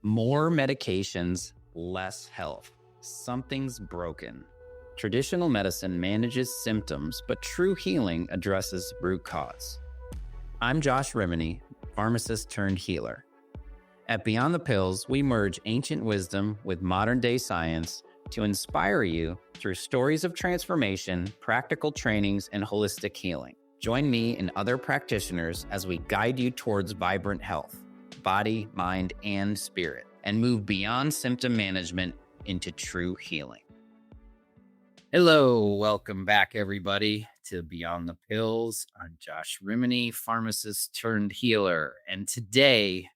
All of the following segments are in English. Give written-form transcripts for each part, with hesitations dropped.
More medications, less health. Something's broken. Traditional medicine manages symptoms, but true healing addresses root cause. I'm Josh Rimini, pharmacist turned healer. At Beyond the Pills, we merge ancient wisdom with modern day science to inspire you through stories of transformation, practical trainings, and holistic healing. Join me and other practitioners as we guide you towards vibrant health, body, mind, and spirit, and move beyond symptom management into true healing. Hello, welcome back, everybody, to Beyond the Pills. I'm Josh Rimini, pharmacist turned healer, and today's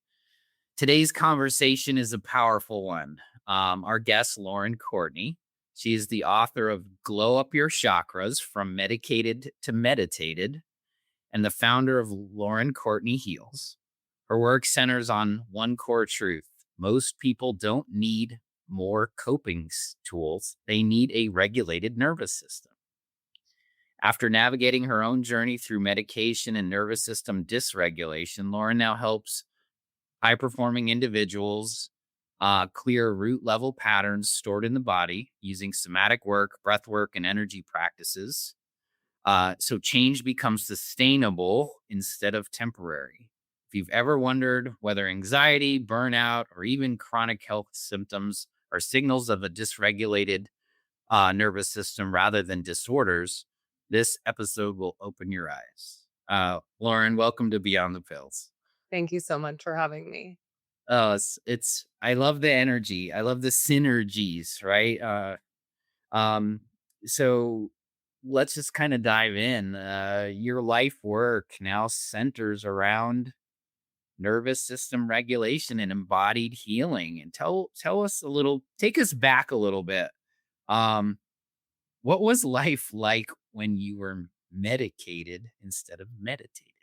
conversation is a powerful one. Our guest, Lauren Courtney, she is the author of Glow Up Your Chakras, From Medicated to Meditated, and the founder of Lauren Courtney Heals. Her work centers on one core truth. Most people don't need more coping tools. They need a regulated nervous system. After navigating her own journey through medication and nervous system dysregulation, Lauren now helps high-performing individuals clear root-level patterns stored in the body using somatic work, breathwork, and energy practices. So change becomes sustainable instead of temporary. If you've ever wondered whether anxiety, burnout, or even chronic health symptoms are signals of a dysregulated nervous system rather than disorders, this episode will open your eyes. Lauren, welcome to Beyond the Pills. Thank you so much for having me. I love the energy. I love the synergies, right? So let's just kind of dive in. Your life work now centers around nervous system regulation and embodied healing. And tell us a little, take us back a little bit. What was life like when you were medicated instead of meditated?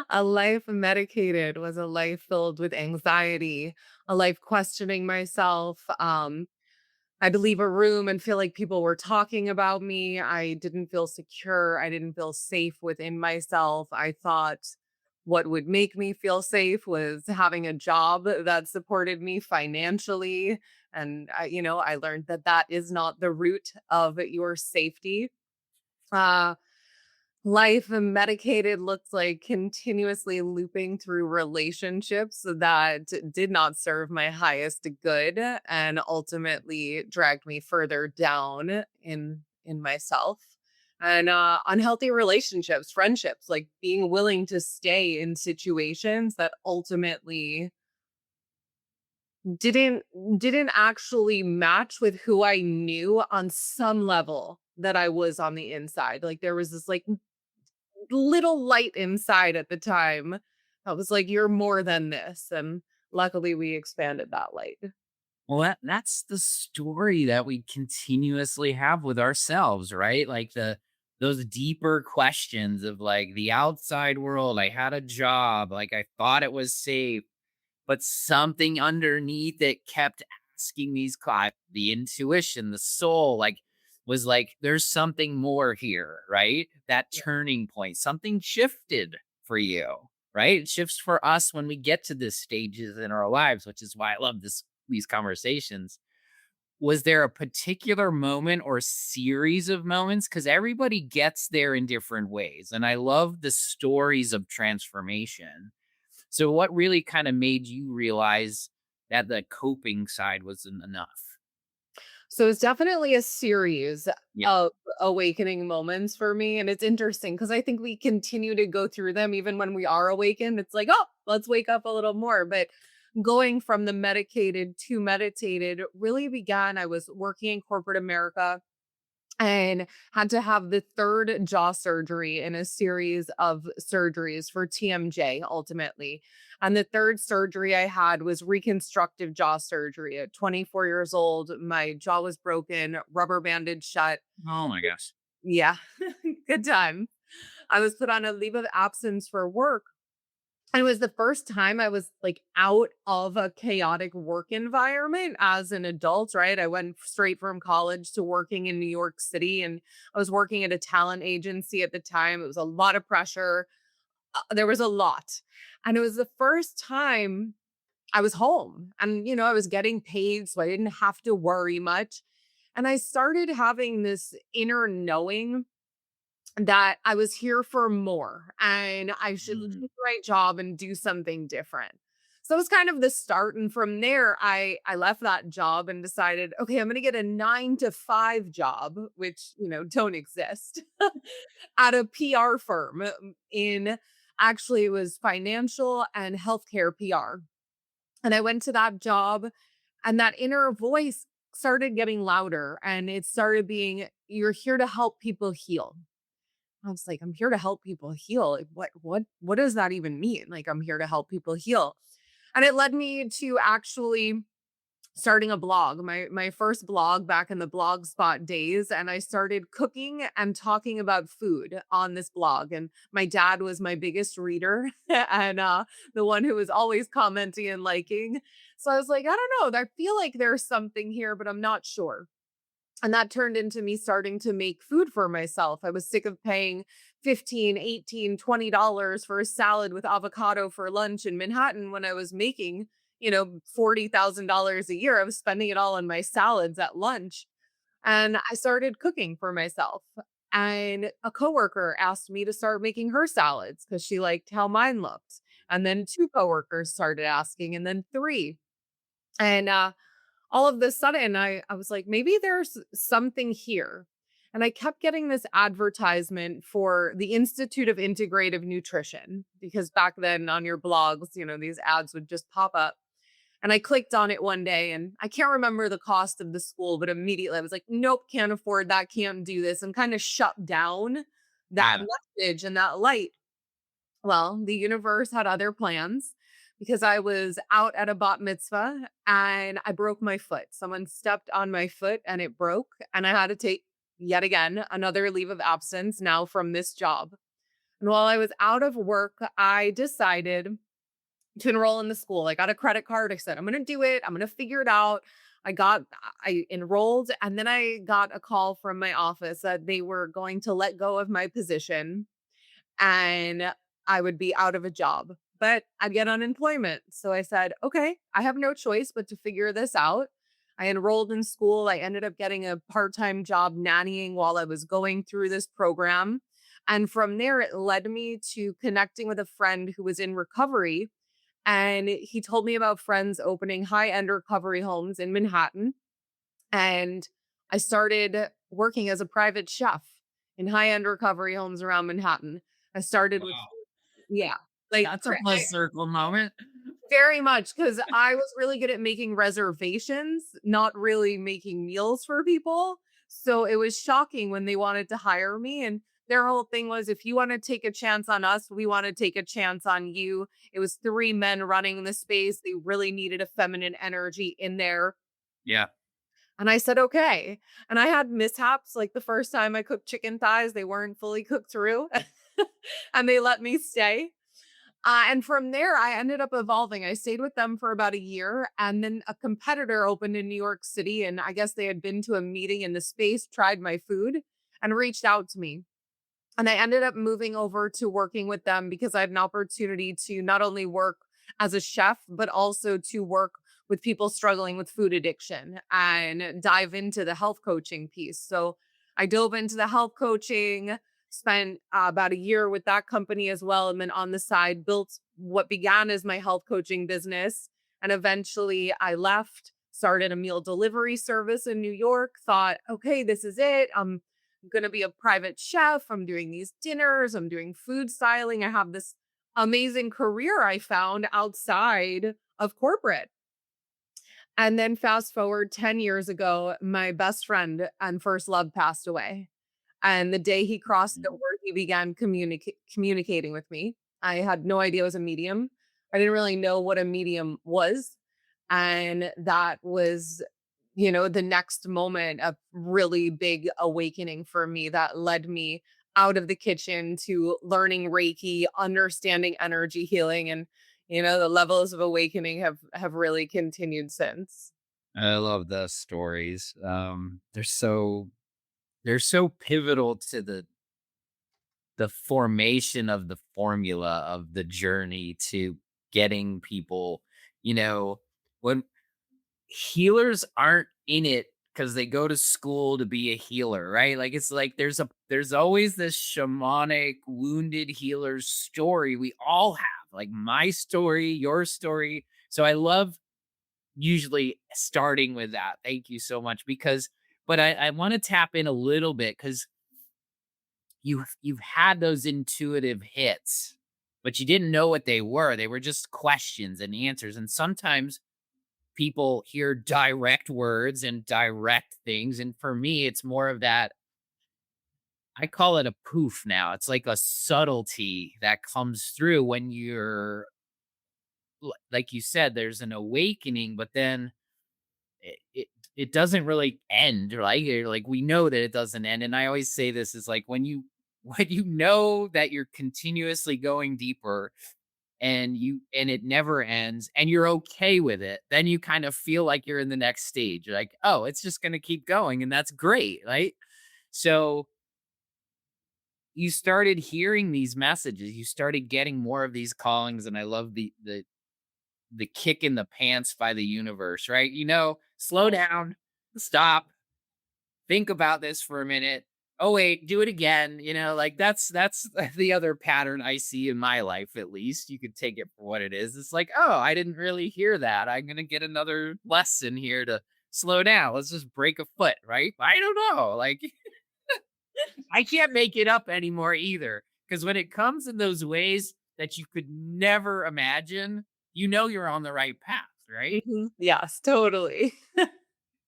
A life medicated was a life filled with anxiety, a life questioning myself. I'd leave a room and feel like people were talking about me. I didn't feel secure. I didn't feel safe within myself. I thought what would make me feel safe was having a job that supported me financially. And I learned that that is not the root of your safety. Uh, Life medicated looks like continuously looping through relationships that did not serve my highest good and ultimately dragged me further down in myself. And unhealthy relationships, friendships, like being willing to stay in situations that ultimately didn't didn't actually match with who I knew on some level that I was on the inside. Like there was this like little light inside at the time. I was like, "You're more than this," and luckily we expanded that light. Well, that's the story that we continuously have with ourselves, right? Like those deeper questions of like the outside world. I had a job, like I thought it was safe, but something underneath it kept asking the intuition, the soul, like was like, there's something more here, right? That Yeah. turning point, something shifted for you, right? It shifts for us when we get to this stages in our lives, which is why I love these conversations. Was there a particular moment or series of moments? Because everybody gets there in different ways. And I love the stories of transformation. So what really kind of made you realize that the coping side wasn't enough? So it's definitely a series Yeah. of awakening moments for me, and it's interesting because I think we continue to go through them even when we are awakened. It's like, "Oh, let's wake up a little more," but going from the medicated to meditated really began. I was working in corporate America and had to have the third jaw surgery in a series of surgeries for TMJ ultimately. And the third surgery I had was reconstructive jaw surgery. At 24 years old, my jaw was broken, rubber banded shut. Oh my gosh. Yeah, good time. I was put on a leave of absence for work, and it was the first time I was, like, out of a chaotic work environment as an adult, right? I went straight from college to working in New York City, and I was working at a talent agency at the time. It was a lot of pressure. There was a lot. And it was the first time I was home and, I was getting paid, so I didn't have to worry much. And I started having this inner knowing that I was here for more and I should do Mm. the right job and do something different. So it was kind of the start. And from there, I left that job and decided, okay, I'm gonna get a 9 to 5 job, which don't exist, at a PR firm in actually it was financial and healthcare PR. And I went to that job and that inner voice started getting louder and it started being, you're here to help people heal. I was like, I'm here to help people heal. Like, what does that even mean? Like, I'm here to help people heal. And it led me to actually starting a blog, my first blog back in the blogspot days. And I started cooking and talking about food on this blog. And my dad was my biggest reader and the one who was always commenting and liking. So I was like, I don't know. I feel like there's something here, but I'm not sure. And that turned into me starting to make food for myself. I was sick of paying 15, 18, $20 for a salad with avocado for lunch in Manhattan when I was making, $40,000 a year. I was spending it all on my salads at lunch. And I started cooking for myself. And a coworker asked me to start making her salads because she liked how mine looked. And then two coworkers started asking, and then three. And all of the sudden I was like, maybe there's something here. And I kept getting this advertisement for the Institute of Integrative Nutrition because back then on your blogs, these ads would just pop up. And I clicked on it one day and I can't remember the cost of the school, but immediately I was like, nope, can't afford that, can't do this, and kind of shut down that Yeah. message and that light. Well, the universe had other plans because I was out at a bat mitzvah and I broke my foot. Someone stepped on my foot and it broke, and I had to take yet again another leave of absence now from this job. And while I was out of work, I decided to enroll in the school. I got a credit card. I said, I'm going to do it. I'm going to figure it out. I enrolled and then I got a call from my office that they were going to let go of my position and I would be out of a job, but I'd get unemployment. So I said, okay, I have no choice but to figure this out. I enrolled in school. I ended up getting a part time job nannying while I was going through this program. And from there, it led me to connecting with a friend who was in recovery. And he told me about friends opening high end recovery homes in Manhattan. And I started working as a private chef in high end recovery homes around Manhattan. I started with Wow. yeah, like, That's a full circle moment. very much because I was really good at making reservations, not really making meals for people. So it was shocking when they wanted to hire me, and their whole thing was, "If you wanna take a chance on us, we wanna take a chance on you." It was 3 men running the space, they really needed a feminine energy in there, Yeah. and I said, "Okay." And I had mishaps, like, the first time I cooked chicken thighs, they weren't fully cooked through, and they let me stay. And from there, I ended up evolving. I stayed with them for about a year, and then a competitor opened in New York City, and I guess they had been to a meeting in the space, tried my food, and reached out to me. And I ended up moving over to working with them because I had an opportunity to not only work as a chef, but also to work with people struggling with food addiction and dive into the health coaching piece. So I dove into the health coaching, spent about a year with that company as well. And then on the side, built what began as my health coaching business. And eventually I left, started a meal delivery service in New York, thought, okay, this is it. I'm going to be a private chef. I'm doing these dinners. I'm doing food styling. I have this amazing career I found outside of corporate. And then fast forward 10 years ago, my best friend and first love passed away. And the day he crossed Mhm. over, he began communicating with me. I had no idea it was a medium. I didn't really know what a medium was. And that was, the next moment of really big awakening for me that led me out of the kitchen to learning Reiki, understanding energy healing. And, the levels of awakening have really continued since. I love those stories. They're so pivotal to the formation of the formula of the journey to getting people you know, when healers aren't in it because they go to school to be a healer, right? Like it's like there's always this shamanic wounded healer story we all have, like my story, your story. So I love usually starting with that. Thank you so much because but I want to tap in a little bit because you've had those intuitive hits, but you didn't know what they were. They were just questions and answers. And sometimes people hear direct words and direct things. And for me, it's more of that. I call it a poof now. It's like a subtlety that comes through when like you said, there's an awakening, but then it doesn't really end, right? Like we know that it doesn't end. And I always say this is like when you when you know that you're continuously going deeper and it never ends and you're okay with it, then you kind of feel like you're in the next stage. You're like, oh, it's just gonna keep going, and that's great, right? So you started hearing these messages, you started getting more of these callings, and I love the kick in the pants by the universe, right? Slow down, stop, think about this for a minute. Oh wait, do it again. Like that's the other pattern I see in my life, at least. You could take it for what it is. It's like, oh, I didn't really hear that. I'm gonna get another lesson here to slow down. Let's just break a foot, right? I don't know. Like I can't make it up anymore either. Because when it comes in those ways that you could never imagine, you're on the right path, right? Mhm. Yes, totally.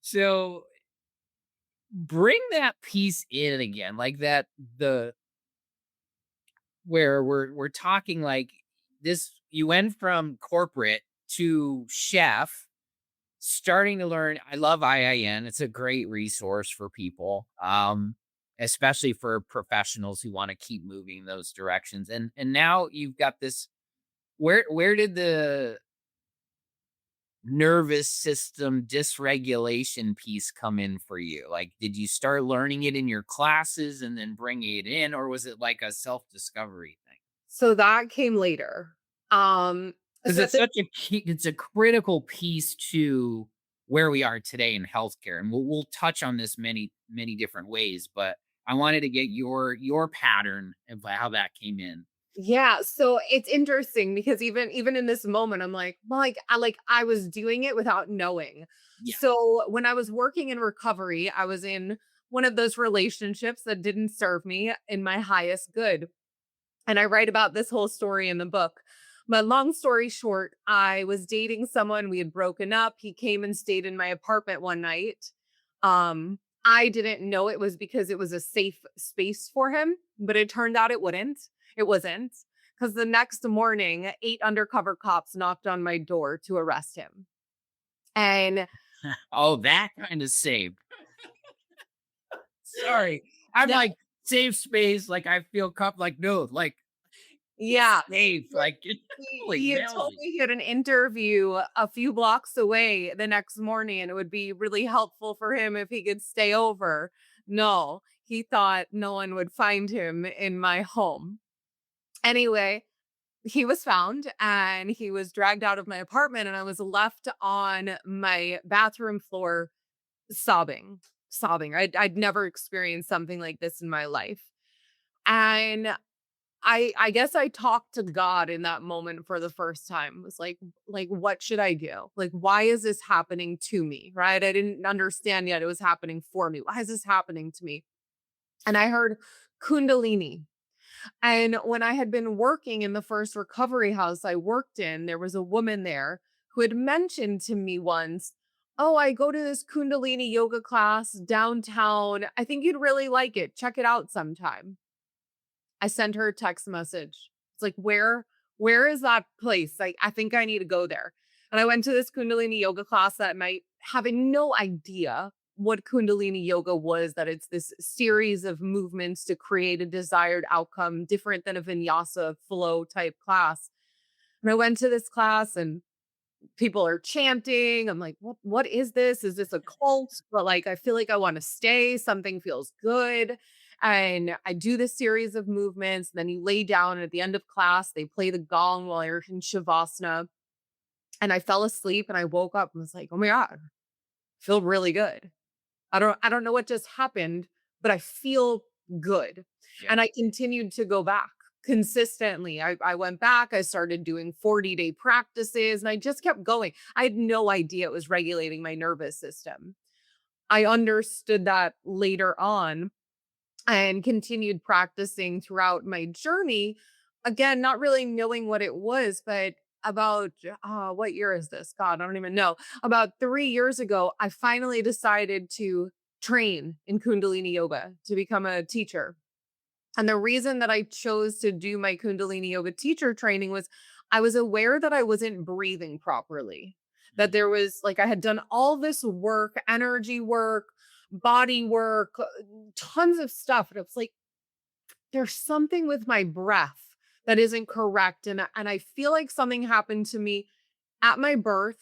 So bring that piece in again, like that the where we're talking like this you went from corporate to chef, starting to learn. I love IIN. It's a great resource for people. Especially for professionals who want to keep moving in those directions. And now you've got this where did the nervous system dysregulation piece come in for you? Like, did you start learning it in your classes and then bringing it in, or was it like a self-discovery thing? So that came later. Um, Because so at it's the such a key, it's a critical piece to where we are today in healthcare, and we'll touch on this many different ways. But I wanted to get your pattern of how that came in. Yeah, so it's interesting because even in this moment, I'm like, well, I was doing it without knowing. Yeah. So when I was working in recovery, I was in one of those relationships that didn't serve me in my highest good. And I write about this whole story in the book. But long story short, I was dating someone, we had broken up. He came and stayed in my apartment one night. I didn't know it was because it was a safe space for him, but it turned out it wasn't. Because the next morning, 8 undercover cops knocked on my door to arrest him. And Oh, that kind of saved. Sorry. I'm that, like, safe space, like, I feel like, no, like, it's yeah, safe, like, it's he holy had told moly. me he had an interview a few blocks away the next morning, and it would be really helpful for him if he could stay over. No, he thought no one would find him in my home. Anyway, he was found and he was dragged out of my apartment, and I was left on my bathroom floor sobbing, sobbing. I'd never experienced something like this in my life. And I guess I talked to God in that moment for the first time. It was like what should I do? Like why is this happening to me? Right? I didn't understand yet it was happening for me. Why is this happening to me? And I heard kundalini. And when I had been working in the first recovery house I worked in, there was a woman there who had mentioned to me once, "Oh, I go to this kundalini yoga class downtown. I think you'd really like it. Check it out sometime." I sent her a text message. It's like, where is that place? Like, I think I need to go there. And I went to this Kundalini yoga class that night, having no idea what Kundalini yoga was, that it's this series of movements to create a desired outcome, different than a vinyasa flow type class. And I went to this class and people are chanting. I'm like, what is this? Is this a cult? But like I feel like I want to stay. Something feels good. And I do this series of movements. Then you lay down, and at the end of class, they play the gong while you're in Shavasana. And I fell asleep and I woke up and was like, "Oh my God, I feel really good." I don't know what just happened, but I feel good. Yeah. And I continued to go back consistently. I went back, I started doing 40-day practices, and I just kept going. I had no idea it was regulating my nervous system. I understood that later on and continued practicing throughout my journey. Again, not really knowing what it was, but about what year is this? God, I don't even know. About 3 years ago, I finally decided to train in Kundalini yoga to become a teacher. And the reason that I chose to do my Kundalini yoga teacher training was I was aware that I wasn't breathing properly. That Mm. there was like I had done all this work, energy work, body work, tons of stuff. And it was like, there's something with my breath that isn't correct. And I feel like something happened to me at my birth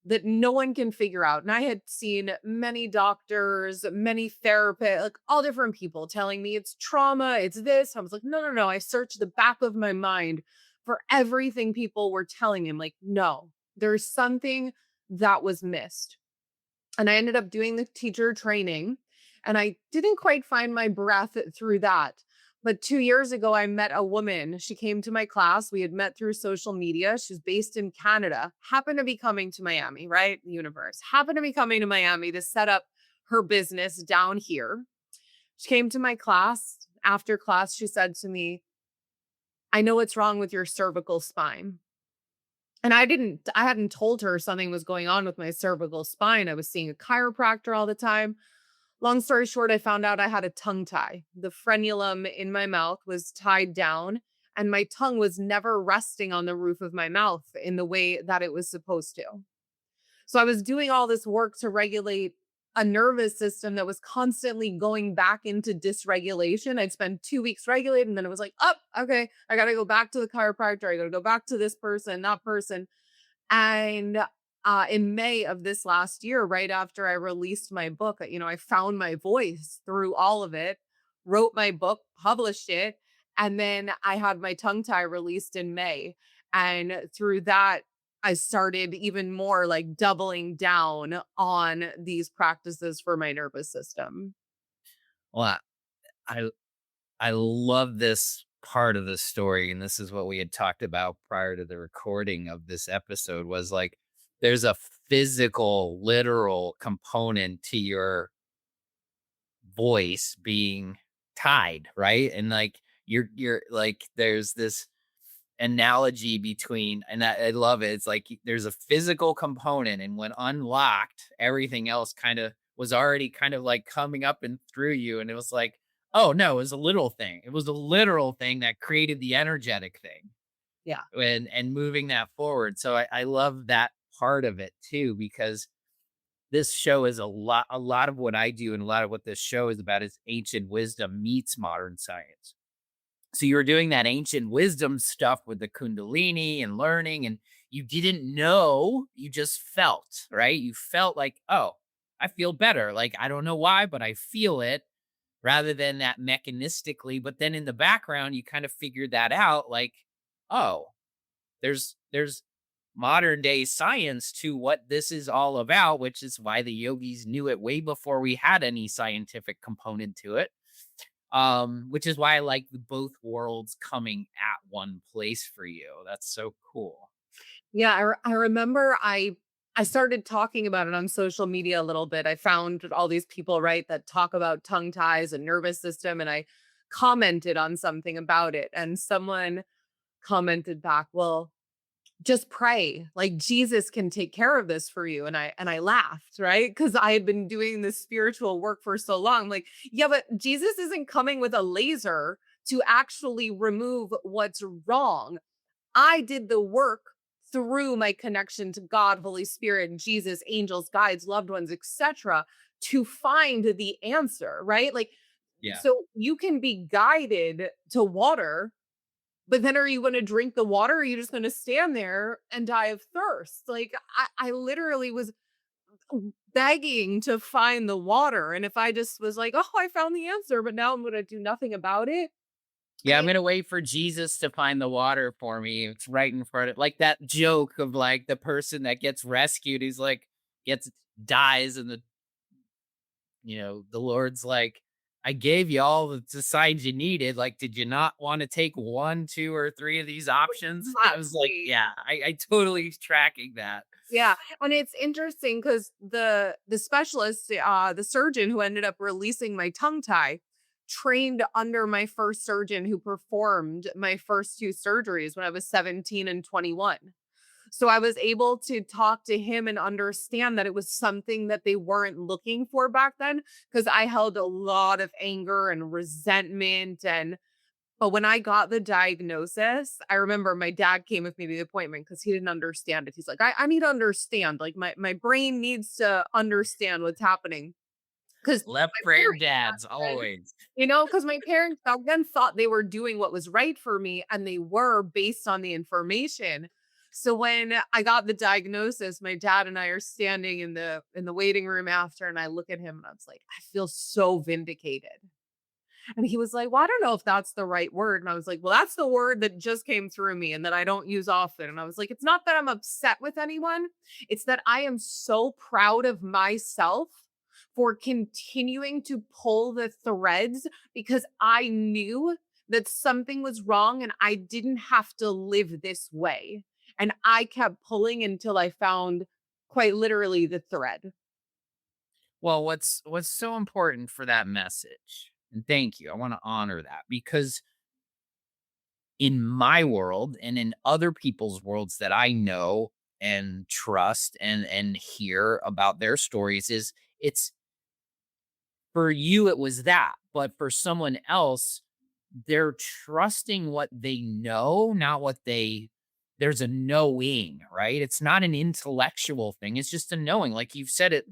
that no one can figure out. And I had seen many doctors, many therapists, like all different people telling me it's trauma, it's this. I was like, no, no, no. I searched the back of my mind for everything people were telling me. I'm like, no, there's something that was missed. And I ended up doing the teacher training and I didn't quite find my breath through that. But 2 years ago, I met a woman. She came to my class. We had met through social media. She's based in Canada, happened to be coming to Miami, right? The universe happened to be coming to Miami to set up her business down here. She came to my class. After class, she said to me, "I know what's wrong with your cervical spine." And I hadn't told her something was going on with my cervical spine. I was seeing a chiropractor all the time. Long story short, I found out I had a tongue tie. The frenulum in my mouth was tied down, and my tongue was never resting on the roof of my mouth in the way that it was supposed to. So I was doing all this work to regulate a nervous system that was constantly going back into dysregulation. I'd spend 2 weeks regulating, and then it was like, oh, okay, I got to go back to the chiropractor. I got to go back to this person, that person. And in May of this last year, right after I released my book, I found my voice through all of it, wrote my book, published it, and then I had my tongue tie released in May. And through that, I started even more like doubling down on these practices for my nervous system. Well, I I love this part of the story, and this is what we had talked about prior to the recording of this episode was like there's a physical, literal component to your voice being tied, right? And like you're like there's this analogy between and I love it. It's like there's a physical component and when unlocked, everything else kind of was already kind of like coming up and through you. And it was like, oh no, it was a little thing. It was a literal thing that created the energetic thing Yeah. and moving that forward. So I love that part of it too, because this show is a lot of what I do and a lot of what this show is about is ancient wisdom meets modern science. So you were doing that ancient wisdom stuff with the Kundalini and learning, and you didn't know, you just felt, right? You felt like, oh, I feel better. Like, I don't know why, but I feel it rather than that mechanistically. But then in the background, you kind of figured that out like, oh, there's modern day science to what this is all about, which is why the yogis knew it way before we had any scientific component to it. Which is why I like the both worlds coming at one place for you. That's so cool. Yeah, I remember I started talking about it on social media a little bit. I found all these people, right, that talk about tongue ties and nervous system, and I commented on something about it, and someone commented back, "Well, just pray. Like Jesus can take care of this for you." And I laughed, right? Cuz I had been doing this spiritual work for so long. Like, yeah, but Jesus isn't coming with a laser to actually remove what's wrong. I did the work through my connection to God, Holy Spirit, Jesus, angels, guides, loved ones, etc., to find the answer, right? Like, Yeah. so you can be guided to water, but then are you going to drink the water? Or are you just going to stand there and die of thirst? Like, I literally was begging to find the water. And if I just was like, oh, I found the answer, but now I'm going to do nothing about it, Yeah, I'm gonna wait for Jesus to find the water for me. It's right in front of like that joke of like the person that gets rescued. He's like gets dies, and the Lord's like, I gave you all the signs you needed. Like, did you not want to take one, two, or three of these options? I was like, Exactly. yeah, I totally tracking that. Yeah, and it's interesting because the specialist, the surgeon who ended up releasing my tongue tie, trained under my first surgeon who performed my first 2 surgeries when I was 17 and 21. So I was able to talk to him and understand that it was something that they weren't looking for back then, because I held a lot of anger and resentment. But when I got the diagnosis, I remember my dad came with me to the appointment because he didn't understand it. He's like, I need to understand. Like my brain needs to understand what's happening. Because Left my brain parents dads back then, always. because my parents back then thought they were doing what was right for me, and they were based on the information. So when I got the diagnosis, my dad and I are standing in the waiting room after, and I look at him and I was like, I feel so vindicated. And he was like, "Well, I don't know if that's the right word." And I was like, "Well, that's the word that just came through me and that I don't use often." And I was like, "It's not that I'm upset with anyone. It's that I am so proud of myself for continuing to pull the threads because I knew that something was wrong and I didn't have to live this way." And I kept pulling until I found quite literally the thread. Well, what's so important for that message, and thank you. I want to honor that because in my world and in other people's worlds that I know and trust and hear about their stories is it's for you it was that, but for someone else they're trusting what they know, not what they there's a knowing, right? It's not an intellectual thing. It's just a knowing. Like you've said it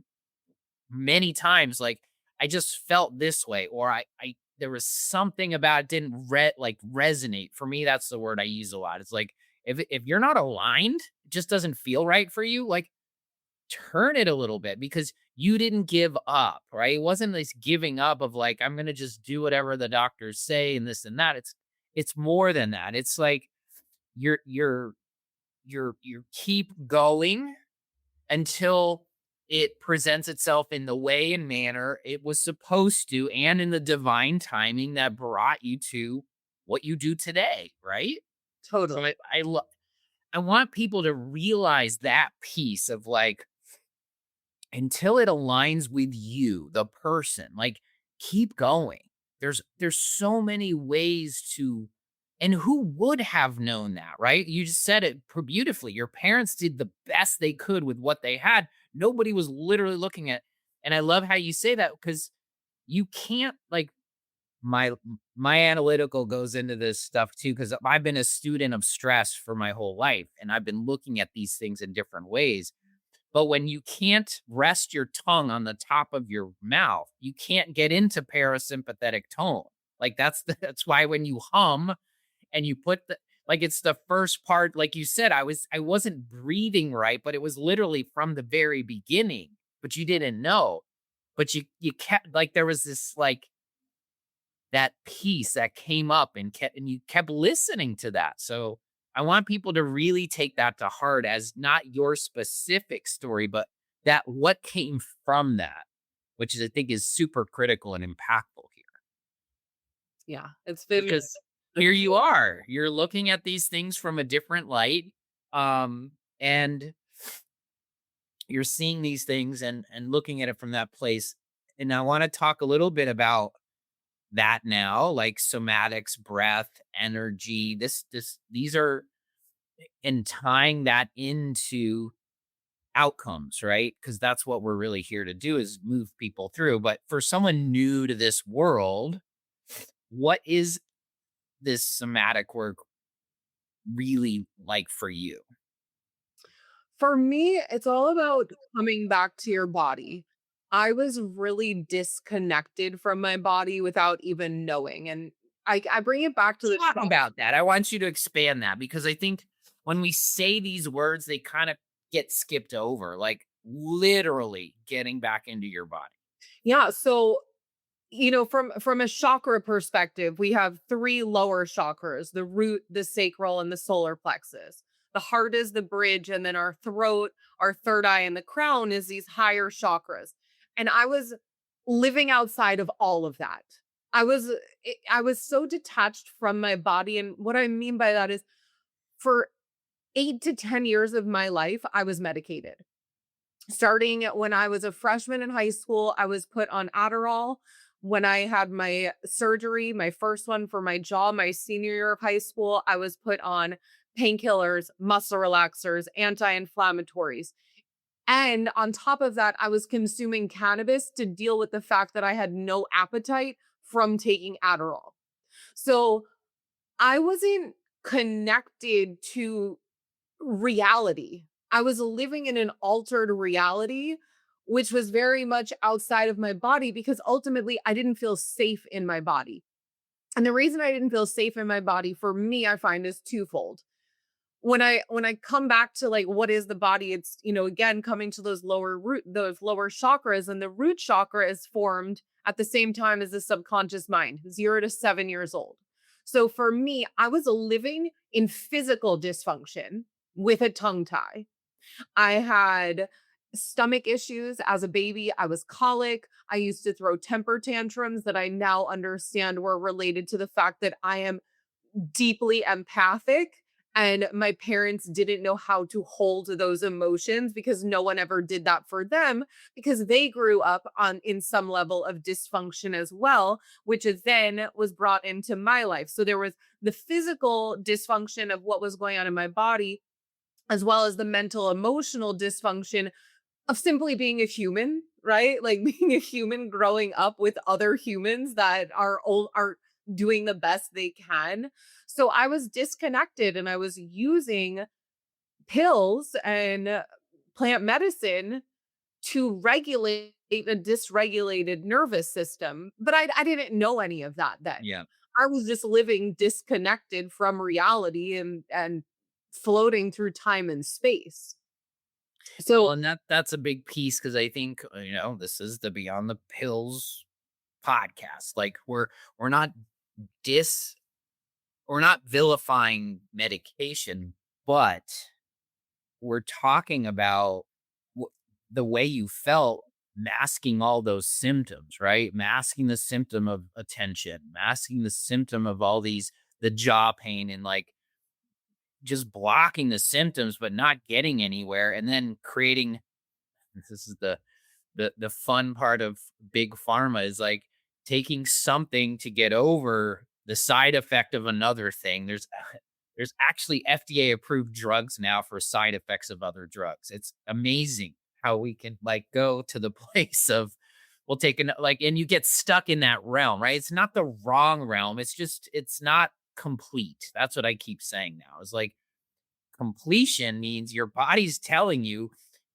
many times, like I just felt this way, or I there was something about it didn't resonate. For me, that's the word I use a lot. It's like if you're not aligned, it just doesn't feel right for you, like turn it a little bit because you didn't give up, right? It wasn't this giving up of like, I'm gonna just do whatever the doctors say and this and that. It's more than that. It's like you're you keep going until it presents itself in the way and manner it was supposed to and in the divine timing that brought you to what you do today, right? So Totally. I want people to realize that piece of like until it aligns with you, the person, like keep going. There's so many ways to and who would have known that, right? You just said it beautifully. Your parents did the best they could with what they had. Nobody was literally looking at and I love how you say that because you can't like my my analytical goes into this stuff too because I've been a student of stress for my whole life and I've been looking at these things in different ways. But when you can't rest your tongue on the top of your mouth, you can't get into parasympathetic tone. Like that's why when you hum and you put the like it's the first part, like you said, I wasn't breathing right, but it was literally from the very beginning, but you didn't know. But you kept like there was this like that piece that came up and you kept listening to that. So I want people to really take that to heart as not your specific story, but that what came from that, which is I think is super critical and impactful here. Yeah. It's been Because here you are, you're looking at these things from a different light. And you're seeing these things and looking at it from that place. And I want to talk a little bit about that now, like somatics, breath, energy. These are and tying that into outcomes, right? Because that's what we're really here to do is move people through. But for someone new to this world, what is this somatic work really like for you? For me, it's all about coming back to your body. I was really disconnected from my body without even knowing. And I bring it back to the Talk trauma. about that. I want you to expand that because I think when we say these words, they kind of get skipped over, like literally getting back into your body. Yeah. So from a chakra perspective, we have three lower chakras: the root, the sacral, and the solar plexus. The heart is the bridge, and then our throat, our third eye, and the crown is these higher chakras. And I was living outside of all of that. I was so detached from my body. And what I mean by that is, for 8 to 10 years of my life, I was medicated. Starting when I was a freshman in high school, I was put on Adderall. When I had my surgery, my first one for my jaw, my senior year of high school, I was put on painkillers, muscle relaxers, anti-inflammatories. And on top of that, I was consuming cannabis to deal with the fact that I had no appetite from taking Adderall. So I wasn't connected to reality. I was living in an altered reality, which was very much outside of my body, because ultimately I didn't feel safe in my body. And the reason I didn't feel safe in my body, for me, I find, is twofold. When I come back to, like, what is the body, it's, again, coming to those lower chakras. And the root chakra is formed at the same time as the subconscious mind, 0 to 7 years old. So for me, I was living in physical dysfunction with a tongue tie. I had stomach issues as a baby. I was colic. I used to throw temper tantrums that I now understand were related to the fact that I am deeply empathic, and my parents didn't know how to hold those emotions because no one ever did that for them, because they grew up on in some level of dysfunction as well, which is then was brought into my life. So there was the physical dysfunction of what was going on in my body, as well as the mental emotional dysfunction of simply being a human, right? Like, being a human growing up with other humans that are doing the best they can. So I was disconnected, and I was using pills and plant medicine to regulate a dysregulated nervous system. But I didn't know any of that then. Yeah. I was just living disconnected from reality, and floating through time and space. Well, So and that's a big piece because I think, this is the Beyond the Pills podcast. Like, we're not dis we're not vilifying medication, but we're talking about w- the way you felt, masking all those symptoms, right? Masking the symptom of attention, masking the symptom of all the jaw pain, and like just blocking the symptoms, but not getting anywhere. And then creating, this is the fun part of big pharma, is like taking something to get over the side effect of another thing. There's actually FDA approved drugs now for side effects of other drugs. It's amazing how we can like go to the place of, we'll take an like, and you get stuck in that realm, right? It's not the wrong realm. It's just, it's not complete. That's what I keep saying now. Is like, completion means your body's telling you,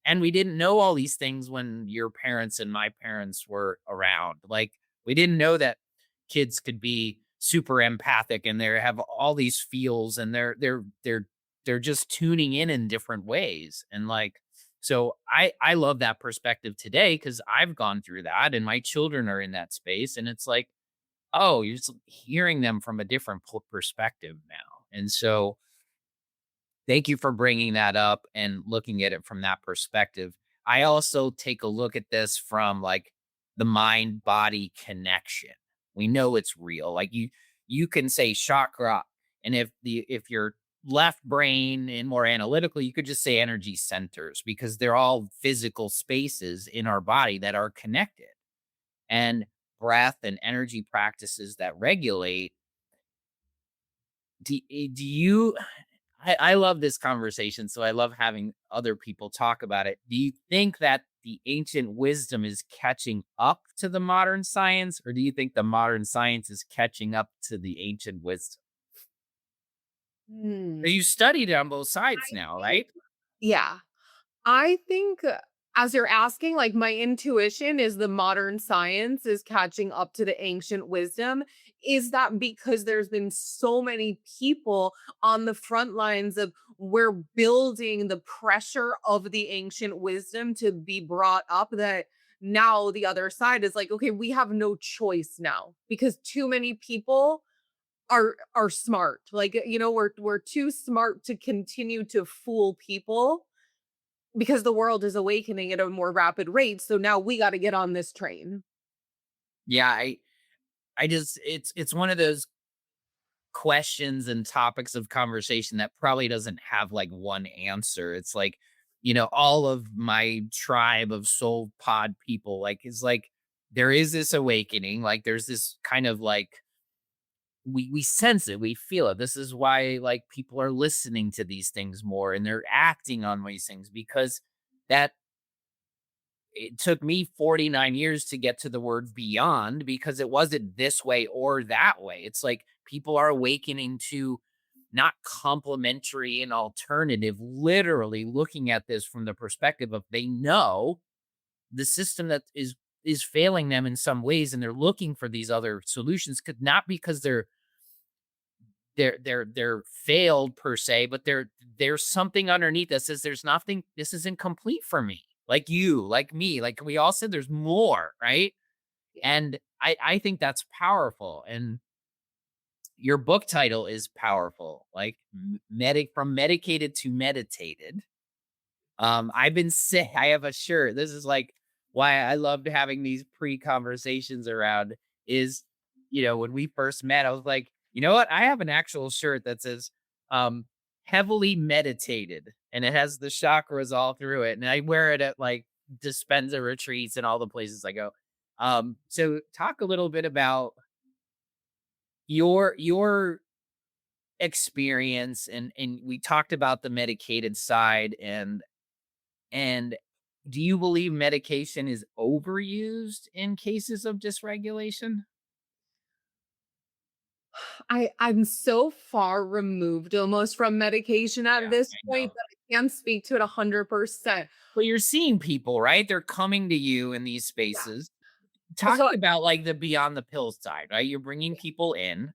and we didn't know all these things when your parents and my parents were around. Like, we didn't know that kids could be super empathic and they have all these feels, and they're just tuning in different ways. And like, so I love that perspective today because I've gone through that and my children are in that space, and it's like, oh, you're just hearing them from a different perspective now. And so thank you for bringing that up and looking at it from that perspective. I also take a look at this from like the mind body connection. We know it's real. Like, you can say chakra, and if you're left brain and more analytical, you could just say energy centers, because they're all physical spaces in our body that are connected. And breath and energy practices that regulate. Do you I love this conversation, so I love having other people talk about it. Do you think that the ancient wisdom is catching up to the modern science, or do you think the modern science is catching up to the ancient wisdom? Hmm. You studied it on both sides I now, think, right? yeah. I think, as you're asking, like, my intuition is the modern science is catching up to the ancient wisdom. Is that because there's been so many people on the front lines of, we're building the pressure of the ancient wisdom to be brought up, that Now the other side is like, okay, we have no choice now because too many people are smart. Like, we're too smart to continue to fool people because the world is awakening at a more rapid rate. So now we got to get on this train. Yeah, I just it's one of those questions and topics of conversation that probably doesn't have like one answer. It's like, all of my tribe of soul pod people, like, is like, there is this awakening, like, there's this kind of like, we sense it, we feel it. This is why like people are listening to these things more and they're acting on these things, because that it took me 49 years to get to the word beyond, because it wasn't this way or that way. It's like people are awakening to not complementary and alternative, literally looking at this from the perspective of, they know the system that is failing them in some ways, and they're looking for these other solutions, could not because they're failed per se, but there's something underneath that says there's nothing, this isn't complete for me. Like you, like me, like we all said, there's more, right? And I think that's powerful. And your book title is powerful, like from medicated to meditated. I've been sick. I have a shirt. This is like why I loved having these pre-conversations around is, when we first met, I was like, you know what? I have an actual shirt that says um heavily meditated, and it has the chakras all through it. And I wear it at like dispensa retreats and all the places I go. So talk a little bit about your experience, and we talked about the medicated side, and do you believe medication is overused in cases of dysregulation? I'm so far removed almost from medication at Yeah, this I point know. that I can't speak to it 100%. But you're seeing people, right? They're coming to you in these Yeah. spaces. So Talking about like the beyond the pill side, right? You're bringing people in.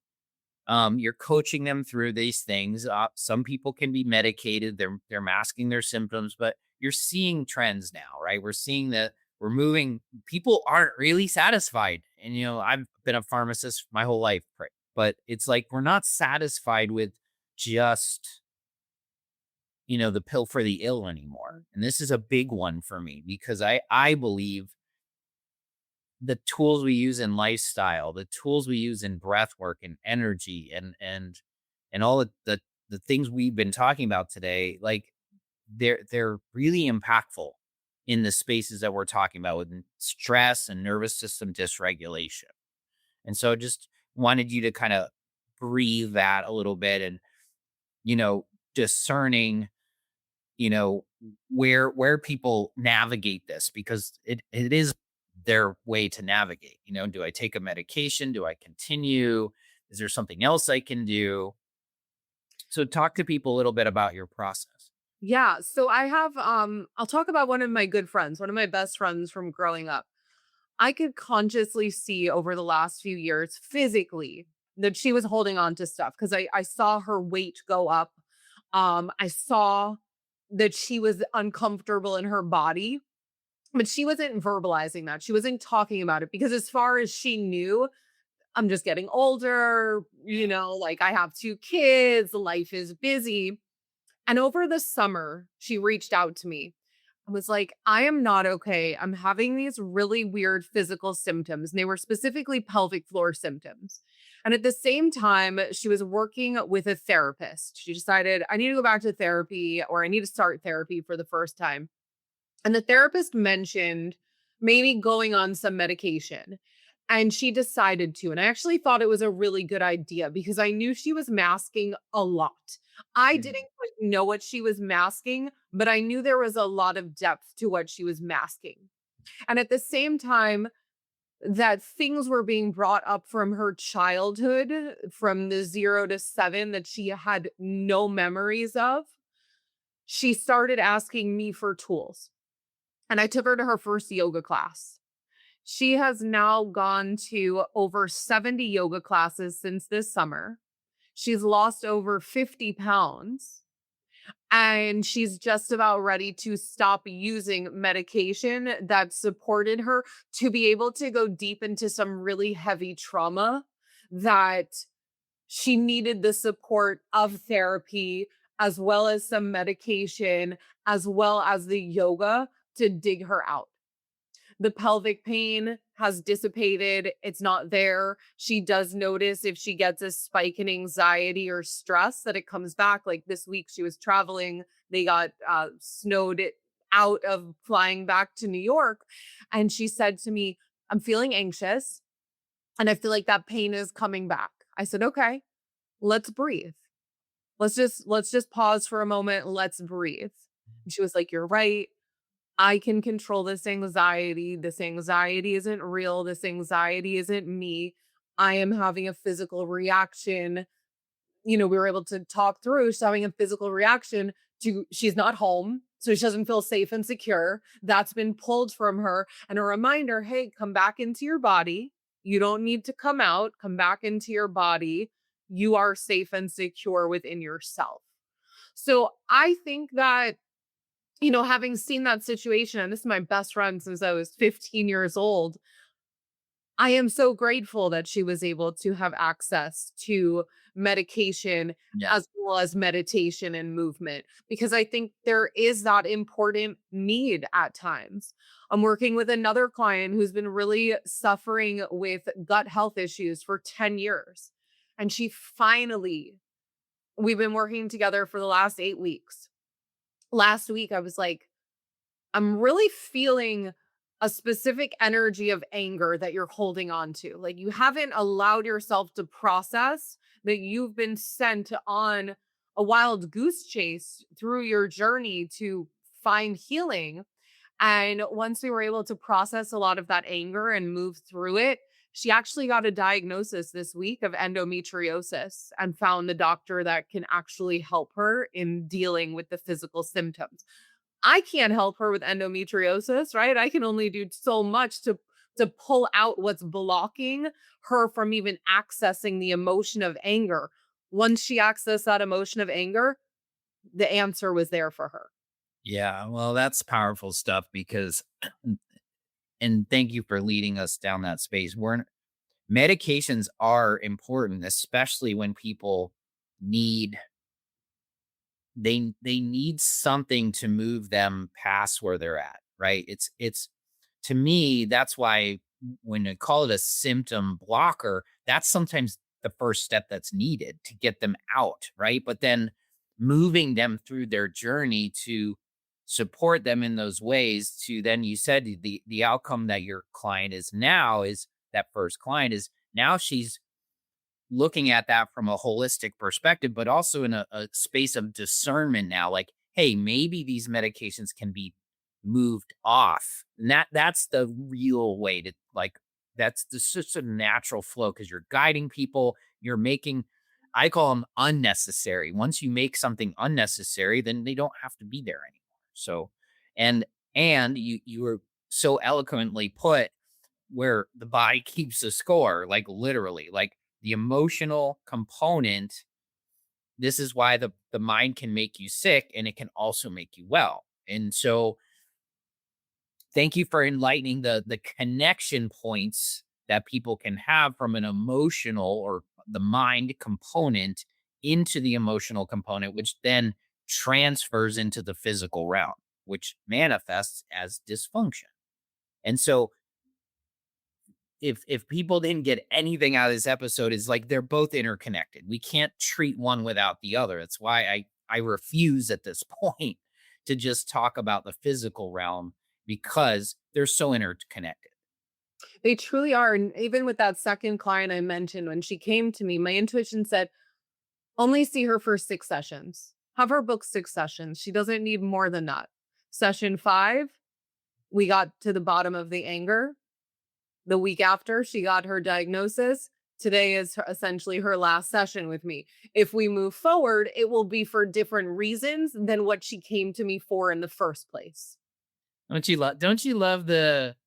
You're coaching them through these things. Some people can be medicated. They're masking their symptoms, but you're seeing trends now, right? We're seeing that we're moving. People aren't really satisfied, and I've been a pharmacist my whole life, but it's like we're not satisfied with just the pill for the ill anymore. And this is a big one for me, because I believe the tools we use in lifestyle, the tools we use in breath work and energy, and all the things we've been talking about today, like they're really impactful in the spaces that we're talking about with stress and nervous system dysregulation. And so just wanted you to kind of breathe that a little bit, and you know discerning, you know, where people navigate this, because it is their way to navigate. Do I take a medication? Do I continue? Is there something else I can do? So talk to people a little bit about your process. yeah, so I have I'll talk about one of my good friends, one of my best friends from growing up. I could consciously see over the last few years physically that she was holding on to stuff because I saw her weight go up. I saw that she was uncomfortable in her body, but she wasn't verbalizing that. She wasn't talking about it because as far as she knew, I'm just getting older, like I have 2 kids, life is busy. And over the summer, she reached out to me and was like, I am not okay. I'm having these really weird physical symptoms. And they were specifically pelvic floor symptoms. And at the same time, she was working with a therapist. She decided, I need to go back to therapy or I need to start therapy for the first time. And the therapist mentioned maybe going on some medication. And she decided to. And I actually thought it was a really good idea because I knew she was masking a lot. I Mhm. didn't quite know what she was masking, but I knew there was a lot of depth to what she was masking. And at the same time, that things were being brought up from her childhood, from the 0 to 7, that she had no memories of. She started asking me for tools. And I took her to her first yoga class. She has now gone to over 70 yoga classes since this summer. She's lost over 50 pounds. and she's just about ready to stop using medication that supported her to be able to go deep into some really heavy trauma that she needed the support of therapy as well as some medication as well as the yoga to dig her out. The pelvic pain has dissipated. It's not there. She does notice if she gets a spike in anxiety or stress that it comes back. Like this week, she was traveling. They got snowed it out of flying back to New York. And she said to me, I'm feeling anxious and I feel like that pain is coming back. I said, okay, let's breathe. Let's just pause for a moment. Let's breathe. And she was like, you're right. I can control this anxiety. This anxiety isn't real. This anxiety isn't me. I am having a physical reaction. We were able to talk through. She's having a physical reaction to she's not home. So she doesn't feel safe and secure. That's been pulled from her. And a reminder, hey, come back into your body. You don't need to come out. Come back into your body. You are safe and secure within yourself. So I think that having seen that situation, and this is my best friend since I was 15 years old, I am so grateful that she was able to have access to medication Yeah. as well as meditation and movement, because I think there is that important need at times. I'm working with another client who's been really suffering with gut health issues for 10 years. And we've been working together for the last 8 weeks. Last week, I was like, I'm really feeling a specific energy of anger that you're holding on to. Like you haven't allowed yourself to process that you've been sent on a wild goose chase through your journey to find healing. And once we were able to process a lot of that anger and move through it, she actually got a diagnosis this week of endometriosis and found the doctor that can actually help her in dealing with the physical symptoms. I can't help her with endometriosis, right? I can only do so much to pull out what's blocking her from even accessing the emotion of anger. Once she accessed that emotion of anger, the answer was there for her. Yeah. Well, that's powerful stuff because, and thank you for leading us down that space. Medications are important, especially when people need they need something to move them past where they're at, right? It's to me, that's why when I call it a symptom blocker, that's sometimes the first step that's needed to get them out, right? But then moving them through their journey to support them in those ways to then you said the outcome that your client is now is that first client is now she's looking at that from a holistic perspective, but also in a space of discernment now, like, hey, maybe these medications can be moved off. And that's the real way to like that's just a natural flow because you're guiding people, you're making I call them unnecessary. Once you make something unnecessary, then they don't have to be there anymore. So and you were so eloquently put where the body keeps a score, like literally, like the emotional component. This is why the mind can make you sick and it can also make you well. And so thank you for enlightening the connection points that people can have from an emotional or the mind component into the emotional component, which then transfers into the physical realm, which manifests as dysfunction. And so if people didn't get anything out of this episode is like they're both interconnected. We can't treat one without the other. It's why I refuse at this point to just talk about the physical realm because they're so interconnected. They truly are. And even with that second client I mentioned, when she came to me, my intuition said, only see her for 6 sessions. Have her book 6 sessions. She doesn't need more than that. Session 5, we got to the bottom of the anger. The week after, she got her diagnosis. Today is essentially her last session with me. If we move forward, it will be for different reasons than what she came to me for in the first place. Don't you love the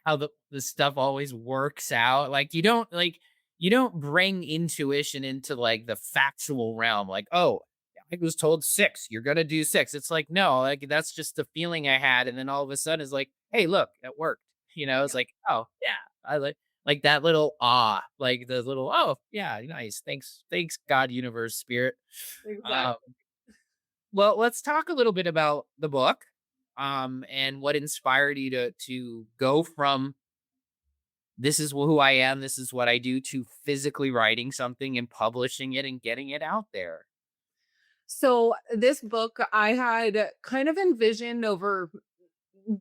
how the stuff always works out? Like you don't bring intuition into like the factual realm. Like, oh, I was told 6, you're gonna do 6. It's like, no, like that's just the feeling I had. And then all of a sudden it's like, hey, look, it worked. It's like, oh yeah, I like that little like the little, oh yeah, nice. Thanks, God, universe, spirit. Um, Exactly. well, let's talk a little bit about the book, and what inspired you to go from this is who I am, this is what I do, to physically writing something and publishing it and getting it out there. So this book I had kind of envisioned over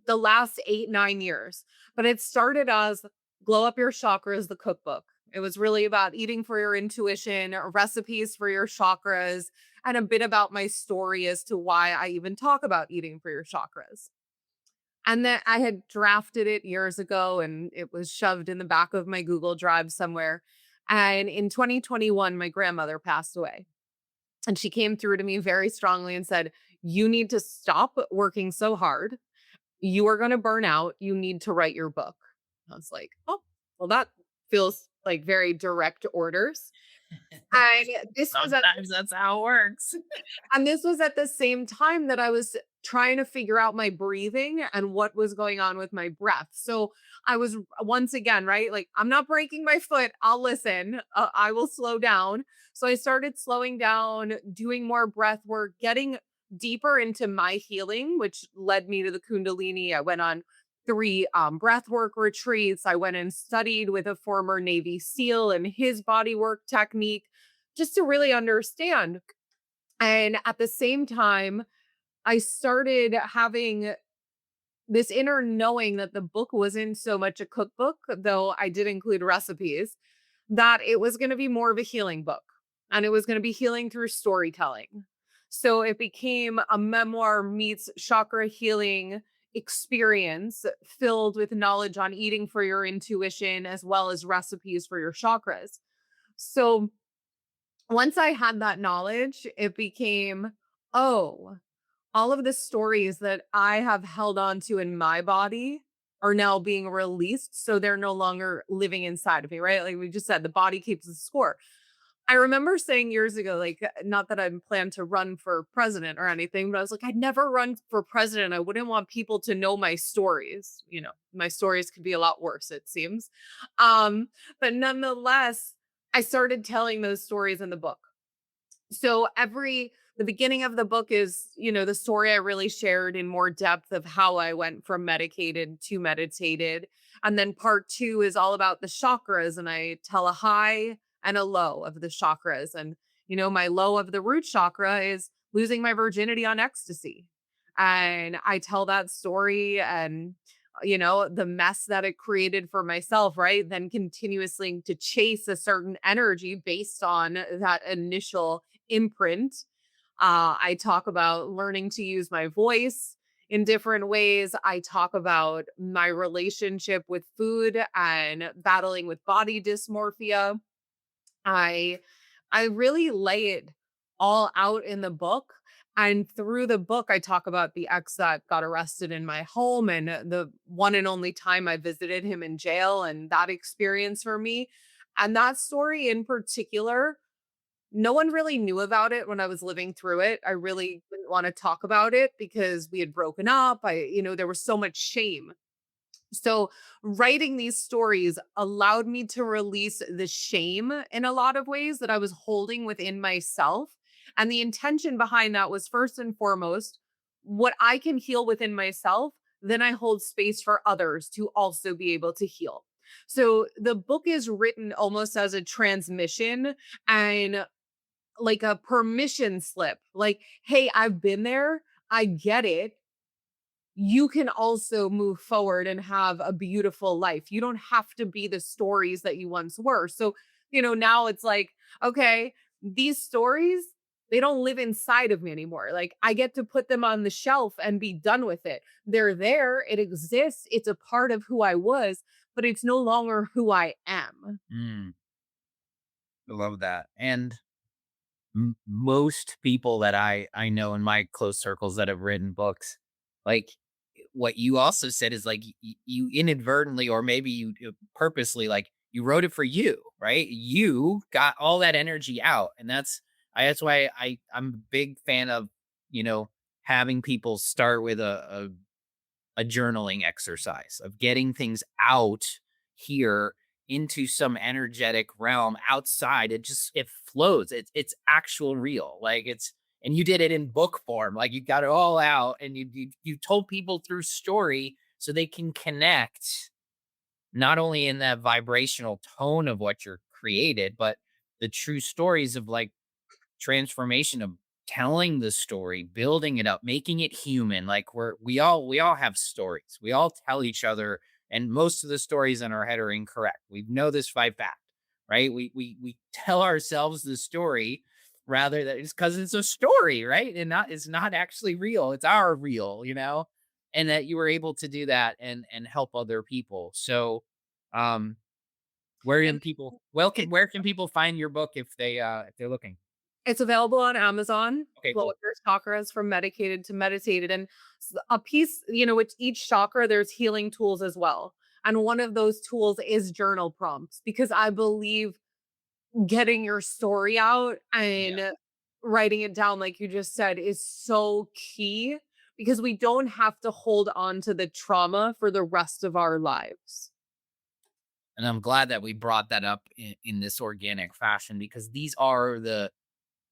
the last 8, 9 years, but it started as Glow Up Your Chakras, the cookbook. It was really about eating for your intuition, recipes for your chakras, and a bit about my story as to why I even talk about eating for your chakras. And then I had drafted it years ago and it was shoved in the back of my Google Drive somewhere. And in 2021, my grandmother passed away. And she came through to me very strongly and said, "You need to stop working so hard. You are going to burn out. You need to write your book." I was like, "Oh, well, that feels like very direct orders." And this was at Sometimes that's how it works. And this was at the same time that I was trying to figure out my breathing and what was going on with my breath. So I was once again, right? Like, I'm not breaking my foot. I'll listen. I will slow down. So I started slowing down, doing more breath work, getting deeper into my healing, which led me to the Kundalini. I went on 3 breath work retreats. I went and studied with a former Navy SEAL and his body work technique just to really understand. And at the same time, I started having this inner knowing that the book wasn't so much a cookbook, though I did include recipes, that it was going to be more of a healing book and it was going to be healing through storytelling. So it became a memoir meets chakra healing experience filled with knowledge on eating for your intuition as well as recipes for your chakras. So once I had that knowledge, it became, oh, all of the stories that I have held on to in my body are now being released. So they're no longer living inside of me, right? Like we just said, the body keeps the score. I remember saying years ago, like, not that I'm planned to run for president or anything, but I was like, I'd never run for president. I wouldn't want people to know my stories. My stories could be a lot worse, it seems. But nonetheless, I started telling those stories in the book. So the beginning of the book is, the story I really shared in more depth of how I went from medicated to meditated. And then part 2 is all about the chakras and I tell a high and a low of the chakras. And my low of the root chakra is losing my virginity on ecstasy. And I tell that story and the mess that it created for myself, right? Then continuously to chase a certain energy based on that initial imprint. I talk about learning to use my voice in different ways. I talk about my relationship with food and battling with body dysmorphia. I I really lay it all out in the book. And through the book, I talk about the ex that got arrested in my home and the one and only time I visited him in jail and that experience for me. And that story in particular, no one really knew about it when I was living through it. I really didn't want to talk about it because we had broken up. There was so much shame. So, writing these stories allowed me to release the shame in a lot of ways that I was holding within myself. And the intention behind that was first and foremost, what I can heal within myself, then I hold space for others to also be able to heal. So, the book is written almost as a transmission and like a permission slip. Like, hey, I've been there. I get it. You can also move forward and have a beautiful life. You don't have to be the stories that you once were. So, now it's like, okay, these stories, they don't live inside of me anymore. Like, I get to put them on the shelf and be done with it. They're there, it exists, it's a part of who I was, but it's no longer who I am. Mm, I love that. And most people that I know in my close circles that have written books, like what you also said is like you inadvertently or maybe you purposely, like you wrote it for you, right? You got all that energy out, and that's That's why I'm a big fan of, you know, having people start with a journaling exercise of getting things out here into some energetic realm outside. It flows. It's actual real. Like it's and you did it in book form. Like you got it all out and you told people through story so they can connect not only in that vibrational tone of what you're created, but the true stories of like transformation of telling the story, building it up, making it human. Like we all have stories. We all tell each other, and most of the stories in our head are incorrect. We know this by fact, right? We tell ourselves the story rather than it's because it's a story, right? And not it's not actually real. It's our real, and that you were able to do that and help other people. So um And it, where can people find your book if they're looking? it's available on Amazon. Okay, Blow cool. up your chakras from medicated to meditated. And a piece, with each chakra, there's healing tools as well. And one of those tools is journal prompts because I believe getting your story out Yeah. and writing it down, like you just said, is so key because we don't have to hold on to the trauma for the rest of our lives. And I'm glad that we brought that up in this organic fashion because these are the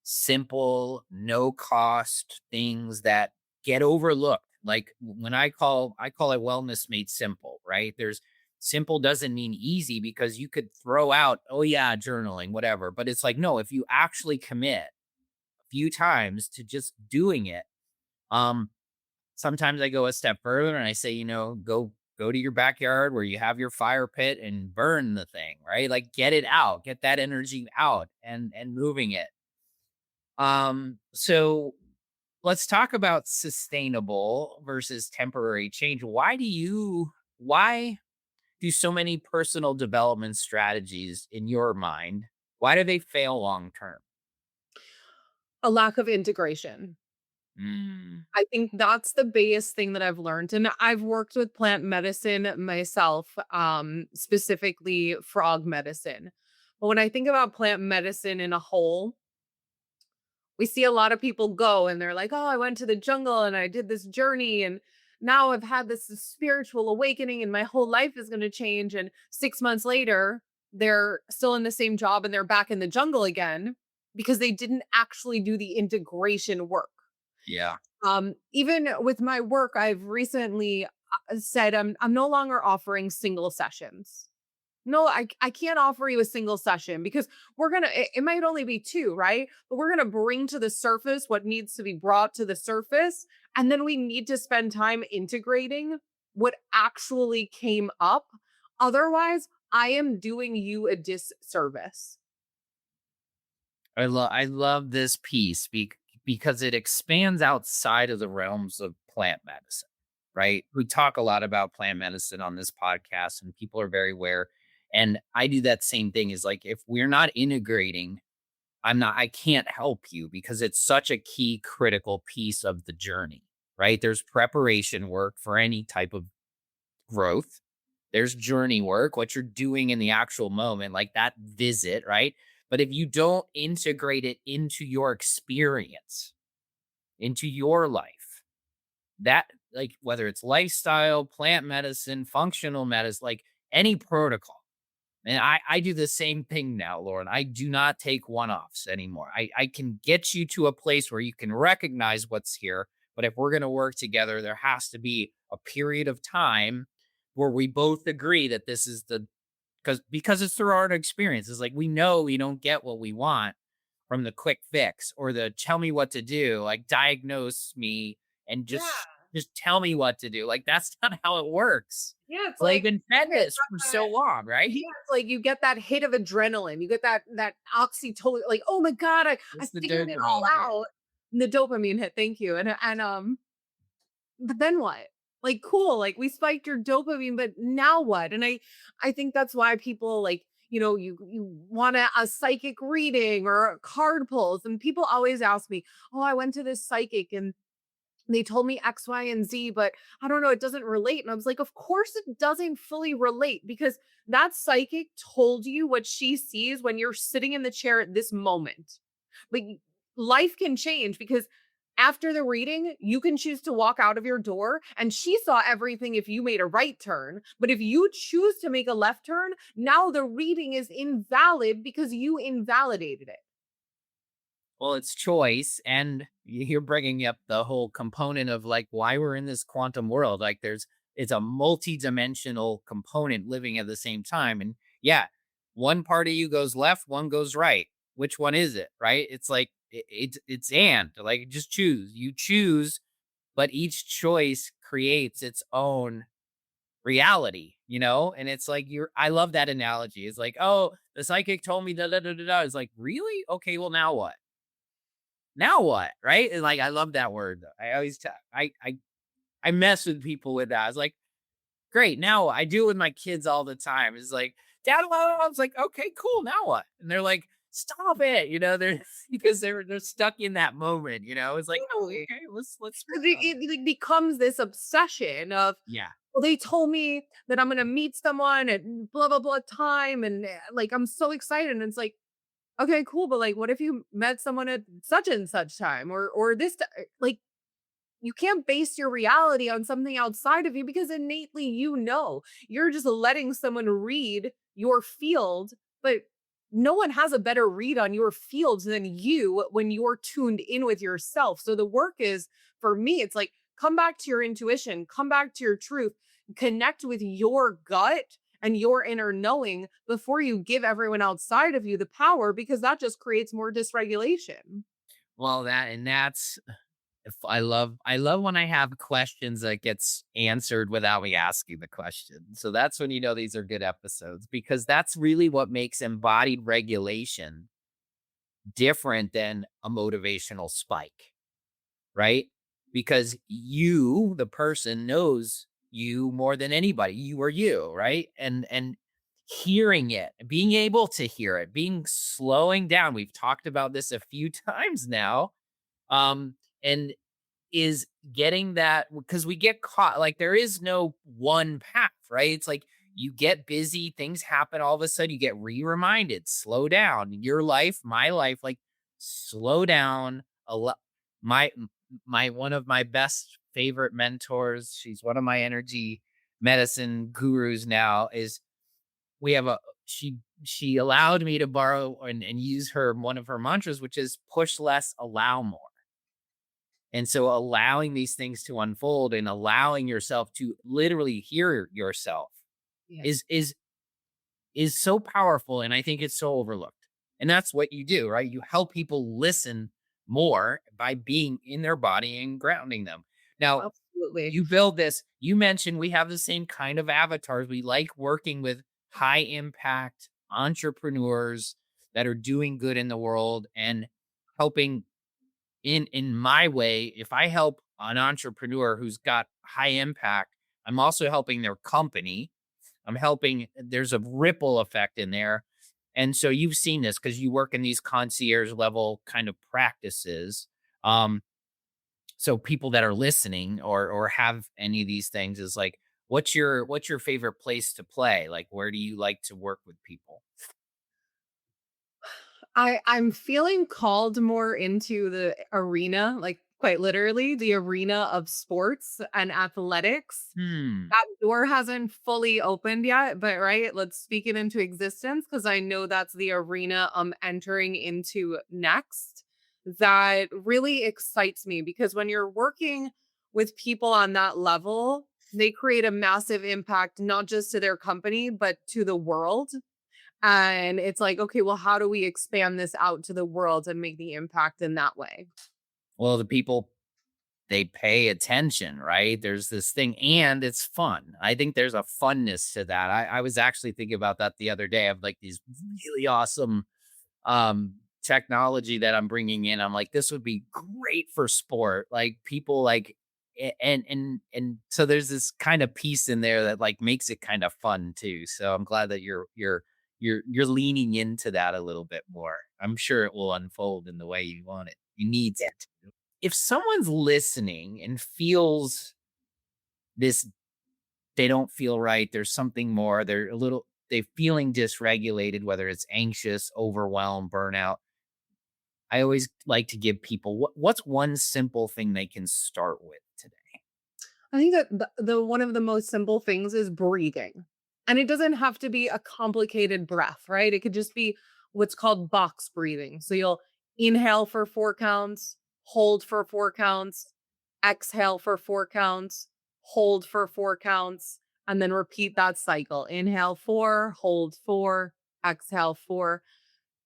simple, no cost things that get overlooked. Like when I call it wellness made simple, right? There's simple doesn't mean easy because you could throw out, oh yeah, journaling, whatever. But it's like, no, if you actually commit a few times to just doing it, um, sometimes I go a step further and I say, go to your backyard where you have your fire pit and burn the thing, right? Like get it out, get that energy out and moving it. So let's talk about sustainable versus temporary change. Why do so many personal development strategies in your mind, why do they fail long term? A lack of integration. Mm, I think that's the biggest thing that I've learned, and I've worked with plant medicine myself, specifically frog medicine. But when I think about plant medicine in a whole, we see a lot of people go and they're like, "Oh, I went to the jungle and I did this journey and now I've had this spiritual awakening and my whole life is going to change." And 6 months later, they're still in the same job and they're back in the jungle again because they didn't actually do the integration work. yeah. Even with my work, I've recently said I'm no longer offering single sessions. No, I can't offer you a single session because it might only be two, right? But we're gonna bring to the surface what needs to be brought to the surface. And then we need to spend time integrating what actually came up. Otherwise, I am doing you a disservice. I love this piece because it expands outside of the realms of plant medicine, right? We talk a lot about plant medicine on this podcast, and people are very aware. And I do that same thing. Is like if we're not integrating, I can't help you because it's such a key critical piece of the journey, right? There's preparation work for any type of growth. There's journey work, what you're doing in the actual moment, like that visit, right? But if you don't integrate it into your experience, into your life, that like whether it's lifestyle, plant medicine, functional medicine, like any protocol. And I do the same thing now, Lauren. I do not take one offs anymore. I can get you to a place where you can recognize what's here. But if we're going to work together, there has to be a period of time where we both agree that this is the because it's through our own experience. It's like we know we don't get what we want from the quick fix or the tell me what to do, like diagnose me and Yeah. just tell me what to do. Like that's not how it works. Yeah, it's Well, they've like been fed you get this for so long, right? yeah, it's like you get that hit of adrenaline. You get that oxytocin, like, oh my God, I It's the figured it all dopamine hit. out. And the dopamine hit, thank you. But then what? Like, cool, like we spiked your dopamine, but now what? And I think that's why people like, you want a psychic reading or card pulls. And people always ask me, oh, I went to this psychic and they told me X, Y, and Z, but I don't know, it doesn't relate. And I was like, of course it doesn't fully relate because that psychic told you what she sees when you're sitting in the chair at this moment. But life can change because after the reading, you can choose to walk out of your door and she saw everything if you made a right turn. But if you choose to make a left turn, now the reading is invalid because you invalidated it. Well, it's choice, and you're bringing up the whole component of like why we're in this quantum world. Like, it's a multi-dimensional component living at the same time, and yeah, one part of you goes left, one goes right. Which one is it? Right? It's like it's and like just choose. You choose, but each choice creates its own reality, and it's like I love that analogy. It's like, oh, the psychic told me da da da da da. It's like, really? Okay, well, now what? Now what? Right? And like I love that word. I always I mess with people with that. I was like, great. Now I do it with my kids all the time. It's like, Dad, I was like, okay, cool. Now what? And they're like, stop it. They're because they're stuck in that moment. It's like, oh, Totally. okay, let's work 'Cause it, on it. it like becomes this obsession of, Yeah. well, they told me that I'm gonna meet someone at blah blah blah time, and like I'm so excited. And it's like, okay, cool, but like, what if you met someone at such and such time, or this like you can't base your reality on something outside of you because innately you're just letting someone read your field, but no one has a better read on your field than you when you're tuned in with yourself. So the work is, for me, it's like, come back to your intuition, come back to your truth, connect with your gut and your inner knowing before you give everyone outside of you the power, because that just creates more dysregulation. Well, that's if I love when I have questions that gets answered without me asking the question. So that's when these are good episodes because that's really what makes embodied regulation different than a motivational spike, right? Because you, the person, knows you more than anybody. You are you, right? And hearing it, being able to hear it, being slowing down. We've talked about this a few times now. And is getting that because we get caught like there is no one path, right? It's like you get busy, things happen all of a sudden, you get reminded, slow down. Your life, my life, like slow down a lot. My my one of my best favorite mentors, she's one of my energy medicine gurus now, is we have a she allowed me to borrow and use her one of her mantras, which is push less, allow more. And so allowing these things to unfold and allowing yourself to literally hear yourself Yeah. is so powerful, and I think it's so overlooked. And that's what you do, right? You help people listen more by being in their body and grounding them. Now, Absolutely. you build this, you mentioned we have the same kind of avatars. We like working with high impact entrepreneurs that are doing good in the world and helping in my way. If I help an entrepreneur who's got high impact, I'm also helping their company. I'm helping there's a ripple effect in there. And so you've seen this because you work in these concierge level kind of practices. Um, so people that are listening or have any of these things is like, what's your favorite place to play? Like, where do you like to work with people? I'm feeling called more into the arena, like quite literally the arena of sports and athletics. Hmm. That door hasn't fully opened yet, but right, let's speak it into existence because I know that's the arena I'm entering into next. That really excites me because when you're working with people on that level, they create a massive impact, not just to their company, but to the world. And it's like, okay, well, how do we expand this out to the world and make the impact in that way? Well, the people they pay attention, right? There's this thing, and it's fun. I think there's a funness to that. I was actually thinking about that the other day. I have like these really awesome technology that I'm bringing in. I'm like, this would be great for sport. Like people like and so there's this kind of piece in there that like makes it kind of fun too. So I'm glad that you're leaning into that a little bit more. I'm sure it will unfold in the way you want it. You need Yeah. it to. If someone's listening and feels this, they don't feel right, there's something more, they feeling dysregulated, whether it's anxious, overwhelmed, burnout. I always like to give people what's one simple thing they can start with today. I think that the one of the most simple things is breathing. And it doesn't have to be a complicated breath, right? It could just be what's called box breathing. So you'll inhale for 4 counts, hold for 4 counts, exhale for 4 counts, hold for 4 counts, and then repeat that cycle. Inhale 4, hold 4, exhale 4,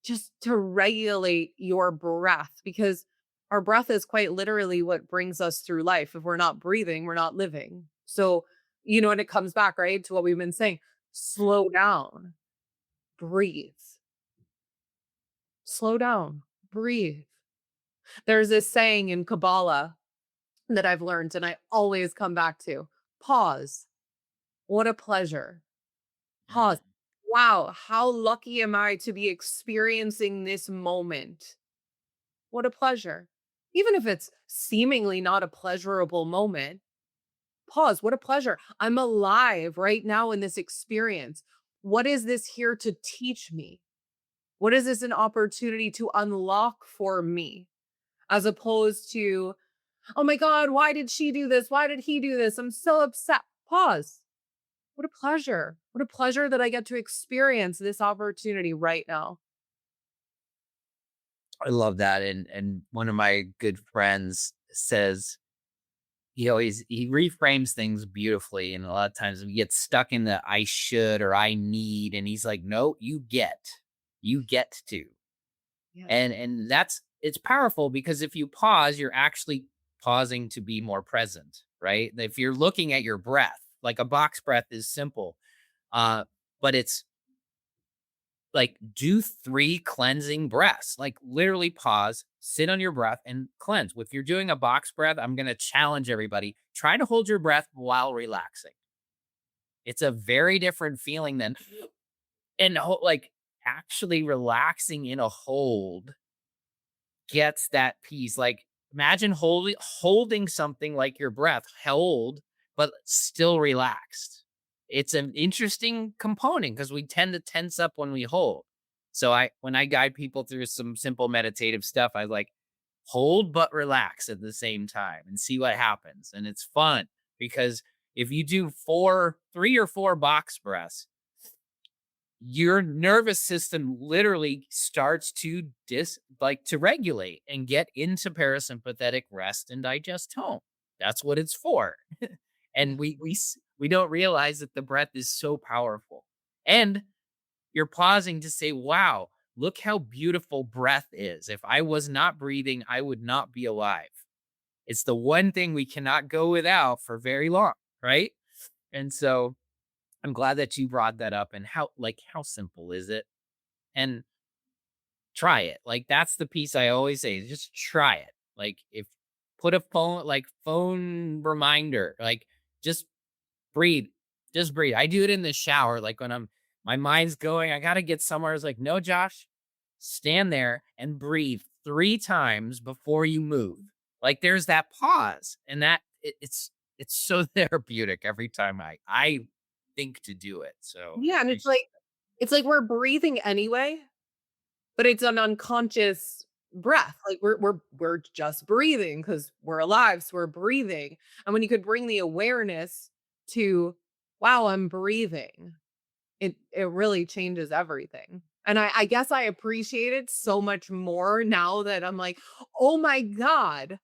just to regulate your breath, because our breath is quite literally what brings us through life. If we're not breathing, we're not living. So, and it comes back, right, to what we've been saying. Slow down, breathe, slow down, breathe. There's this saying in Kabbalah that I've learned and I always come back to: pause. What a pleasure. Pause. Mm, Wow, how lucky am I to be experiencing this moment? What a pleasure. Even if it's seemingly not a pleasurable moment, pause. What a pleasure. I'm alive right now in this experience. What is this here to teach me? What is this an opportunity to unlock for me? As opposed to, oh my God, why did she do this? Why did he do this? I'm so upset. Pause. What a pleasure. What a pleasure that I get to experience this opportunity right now. I love that. And one of my good friends says he reframes things beautifully. And a lot of times we get stuck in the I should or I need. And he's like, no, you get to. Yeah. And that's it's powerful because if you pause, you're actually pausing to be more present, right? If you're looking at your breath, like a box breath is simple. Uh, but it's like do 3 cleansing breaths. Like literally pause, sit on your breath and cleanse. If you're doing a box breath, I'm going to challenge everybody. Try to hold your breath while relaxing. It's a very different feeling than like actually relaxing in a hold gets that peace. Like imagine holding something like your breath held, but still relaxed. It's an interesting component because we tend to tense up when we hold. So when I guide people through some simple meditative stuff, I like hold but relax at the same time and see what happens. And it's fun because if you do 3 or 4 box breaths, your nervous system literally starts to to regulate and get into parasympathetic rest and digest tone. That's what it's for. And we don't realize that the breath is so powerful. And you're pausing to say, "Wow, look how beautiful breath is. If I was not breathing, I would not be alive." It's the one thing we cannot go without for very long, right? And so I'm glad that you brought that up and how simple is it? And try it. Like that's the piece I always say, just try it. Like if put a phone reminder, like just breathe. Just breathe. I do it in the shower like when my mind's going, I got to get somewhere. It's like, "No, Josh, stand there and breathe 3 times before you move." Like there's that pause and it's so therapeutic every time I think to do it. So I Yeah. And appreciate it's like we're breathing anyway, but it's an unconscious breath. Like we're just breathing because we're alive, so we're breathing. And when you could bring the awareness to, wow, I'm breathing, it really changes everything. And I guess I appreciate it so much more now that I'm like, oh my God,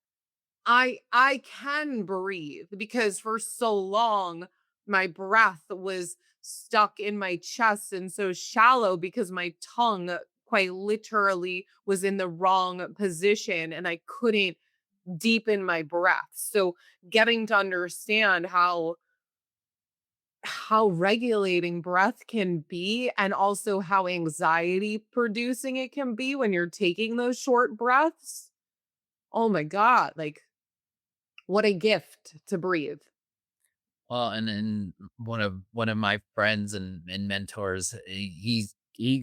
I can breathe, because for so long my breath was stuck in my chest and so shallow because my tongue quite literally was in the wrong position and I couldn't deepen my breath. So getting to understand how regulating breath can be, and also how anxiety producing it can be when you're taking those short breaths. Oh my God, like what a gift to breathe. Well, and then one of my friends and mentors, he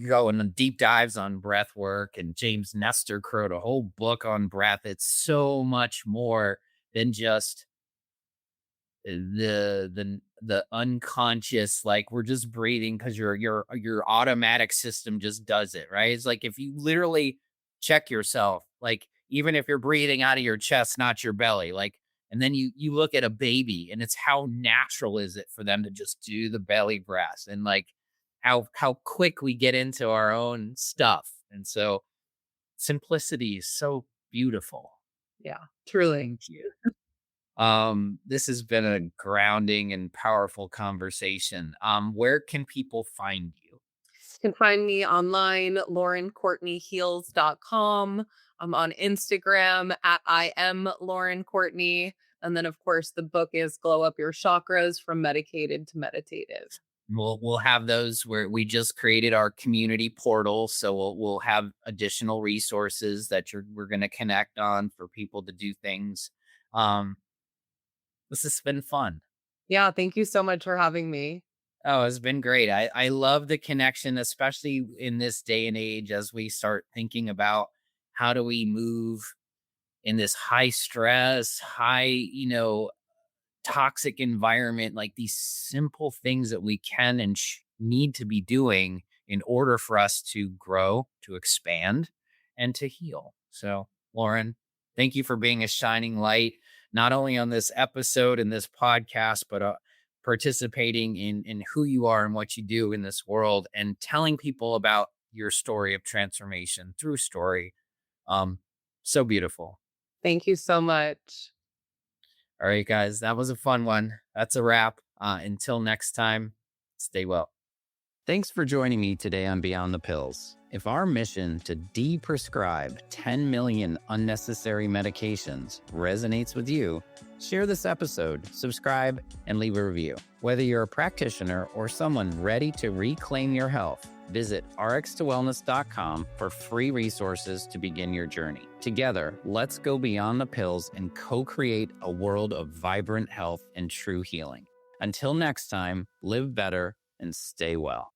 going on deep dives on breath work, and James Nestor wrote a whole book on breath. It's so much more than just the unconscious, like we're just breathing because your automatic system just does it, right? It's like if you literally check yourself, Like, even if you're breathing out of your chest, not your belly, like, and then you look at a baby and it's how natural is it for them to just do the belly breath, and like how quick we get into our own stuff. And so simplicity is so beautiful. Yeah, truly. Thank you. This has been a grounding and powerful conversation. Where can people find you? You can find me online, laurencourtneyheals.com. I'm on Instagram at I am Lauren Courtney. And then, of course, the book is Glow Up Your Chakras from Medicated to Meditative. We'll have those where we just created our community portal, so we'll have additional resources that we're going to connect on for people to do things. Um, this has been fun. Yeah, thank you so much for having me. Oh, it's been great. I love the connection, especially in this day and age, as we start thinking about how do we move in this high stress, high, toxic environment, like these simple things that we can and need to be doing in order for us to grow, to expand, and to heal. So, Lauren, thank you for being a shining light, not only on this episode and this podcast, but participating in who you are and what you do in this world, and telling people about your story of transformation through story. So beautiful. Thank you so much. All right, guys, that was a fun one. That's a wrap. Until next time, stay well. Thanks for joining me today on Beyond the Pills. If our mission to de-prescribe 10 million unnecessary medications resonates with you, share this episode, subscribe, and leave a review. Whether you're a practitioner or someone ready to reclaim your health, visit rx2wellness.com for free resources to begin your journey. Together, let's go beyond the pills and co-create a world of vibrant health and true healing. Until next time, live better and stay well.